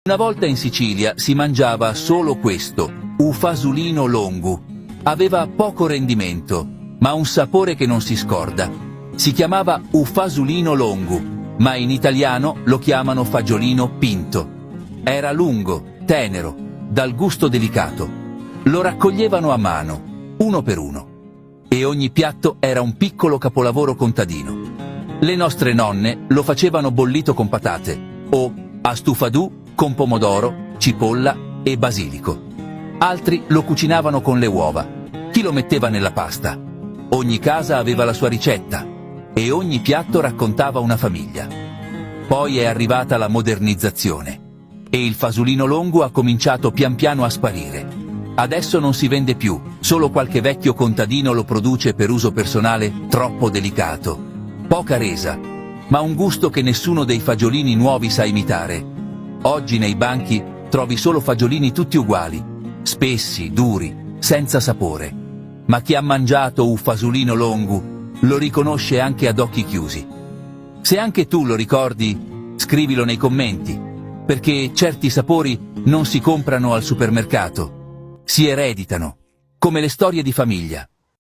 Una volta in Sicilia si mangiava solo questo, ufasulino longu. Aveva poco rendimento, ma un sapore che non si scorda. Si chiamava ufasulino longu, ma in italiano lo chiamano fagiolino pinto. Era lungo, tenero, dal gusto delicato. Lo raccoglievano a mano, uno per uno. E ogni piatto era un piccolo capolavoro contadino. Le nostre nonne lo facevano bollito con patate, o a stufadù con pomodoro, cipolla e basilico. Altri lo cucinavano con le uova, chi lo metteva nella pasta. Ogni casa aveva la sua ricetta e ogni piatto raccontava una famiglia. Poi è arrivata la modernizzazione e il fasulino longo ha cominciato pian piano a sparire. Adesso non si vende più, solo qualche vecchio contadino lo produce per uso personale troppo delicato. Poca resa, ma un gusto che nessuno dei fagiolini nuovi sa imitare. Oggi nei banchi trovi solo fagiolini tutti uguali, spessi, duri, senza sapore. Ma chi ha mangiato un fasulino longu lo riconosce anche ad occhi chiusi. Se anche tu lo ricordi, scrivilo nei commenti, perché certi sapori non si comprano al supermercato, si ereditano, come le storie di famiglia.